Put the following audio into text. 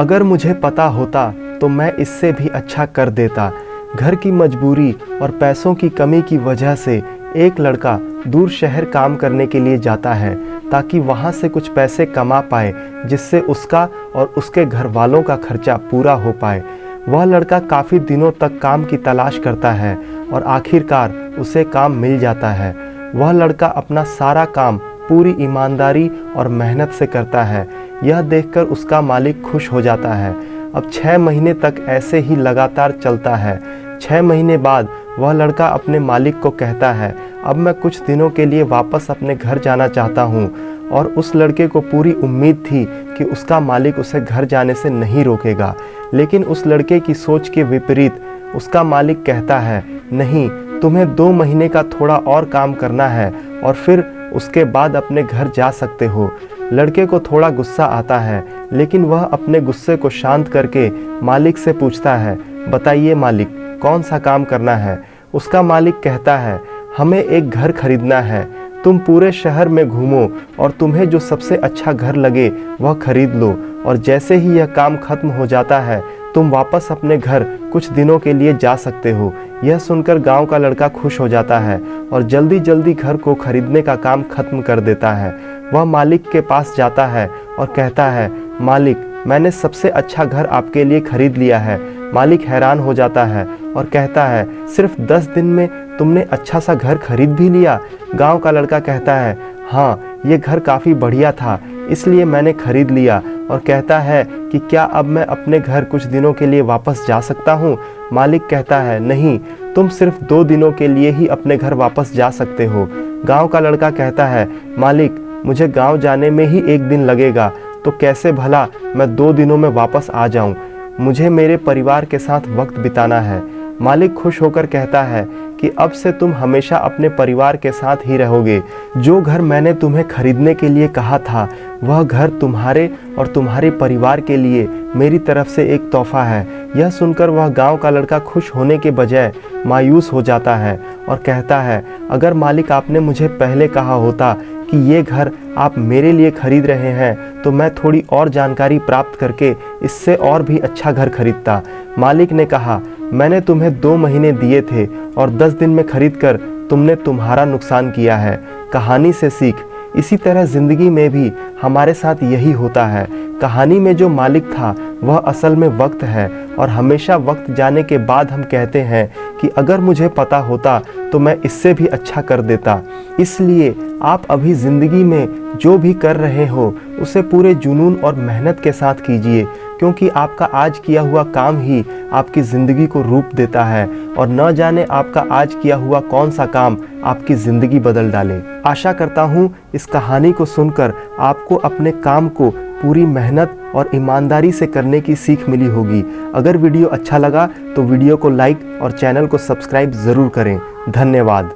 अगर मुझे पता होता तो मैं इससे भी अच्छा कर देता। घर की मजबूरी और पैसों की कमी की वजह से एक लड़का दूर शहर काम करने के लिए जाता है ताकि वहाँ से कुछ पैसे कमा पाए, जिससे उसका और उसके घर वालों का खर्चा पूरा हो पाए। वह लड़का काफ़ी दिनों तक काम की तलाश करता है और आखिरकार उसे काम मिल जाता है। वह लड़का अपना सारा काम पूरी ईमानदारी और मेहनत से करता है। यह देखकर उसका मालिक खुश हो जाता है। अब 6 महीने तक ऐसे ही लगातार चलता है। 6 महीने बाद वह लड़का अपने मालिक को कहता है, अब मैं कुछ दिनों के लिए वापस अपने घर जाना चाहता हूँ। और उस लड़के को पूरी उम्मीद थी कि उसका मालिक उसे घर जाने से नहीं रोकेगा, लेकिन उस लड़के की सोच के विपरीत उसका मालिक कहता है, नहीं, तुम्हें 2 महीने का थोड़ा और काम करना है और फिर उसके बाद अपने घर जा सकते हो। लड़के को थोड़ा गुस्सा आता है, लेकिन वह अपने गुस्से को शांत करके मालिक से पूछता है, बताइए मालिक, कौन सा काम करना है। उसका मालिक कहता है, हमें एक घर खरीदना है। तुम पूरे शहर में घूमो और तुम्हें जो सबसे अच्छा घर लगे वह खरीद लो, और जैसे ही यह काम खत्म हो जाता है तुम वापस अपने घर कुछ दिनों के लिए जा सकते हो। यह सुनकर गांव का लड़का खुश हो जाता है और जल्दी जल्दी घर को खरीदने का काम खत्म कर देता है। वह मालिक के पास जाता है और कहता है, मालिक, मैंने सबसे अच्छा घर आपके लिए खरीद लिया है। मालिक हैरान हो जाता है और कहता है, सिर्फ 10 दिन में तुमने अच्छा सा घर खरीद भी लिया। गांव का लड़का कहता है, हाँ, ये घर काफ़ी बढ़िया था, इसलिए मैंने खरीद लिया। और कहता है कि क्या अब मैं अपने घर कुछ दिनों के लिए वापस जा सकता हूँ। मालिक कहता है, नहीं, तुम सिर्फ 2 दिनों के लिए ही अपने घर वापस जा सकते हो। गांव का लड़का कहता है, मालिक, मुझे गांव जाने में ही 1 दिन लगेगा, तो कैसे भला मैं 2 दिनों में वापस आ जाऊं। मुझे मेरे परिवार के साथ वक्त बिताना है। मालिक खुश होकर कहता है कि अब से तुम हमेशा अपने परिवार के साथ ही रहोगे। जो घर मैंने तुम्हें खरीदने के लिए कहा था, वह घर तुम्हारे और तुम्हारे परिवार के लिए मेरी तरफ से एक तोहफा है। यह सुनकर वह गांव का लड़का खुश होने के बजाय मायूस हो जाता है और कहता है, अगर मालिक आपने मुझे पहले कहा होता कि ये घर आप मेरे लिए खरीद रहे हैं, तो मैं थोड़ी और जानकारी प्राप्त करके इससे और भी अच्छा घर खरीदता। मालिक ने कहा, मैंने तुम्हें 2 महीने दिए थे और 10 दिन में खरीद कर तुमने तुम्हारा नुकसान किया है। कहानी से सीख। इसी तरह ज़िंदगी में भी हमारे साथ यही होता है। कहानी में जो मालिक था वह असल में वक्त है, और हमेशा वक्त जाने के बाद हम कहते हैं कि अगर मुझे पता होता तो मैं इससे भी अच्छा कर देता। इसलिए आप अभी ज़िंदगी में जो भी कर रहे हो उसे पूरे जुनून और मेहनत के साथ कीजिए, क्योंकि आपका आज किया हुआ काम ही आपकी ज़िंदगी को रूप देता है, और न जाने आपका आज किया हुआ कौन सा काम आपकी ज़िंदगी बदल डाले। आशा करता हूँ इस कहानी को सुनकर आपको अपने काम को पूरी मेहनत और ईमानदारी से करने की सीख मिली होगी। अगर वीडियो अच्छा लगा तो वीडियो को लाइक और चैनल को सब्सक्राइब ज़रूर करें। धन्यवाद।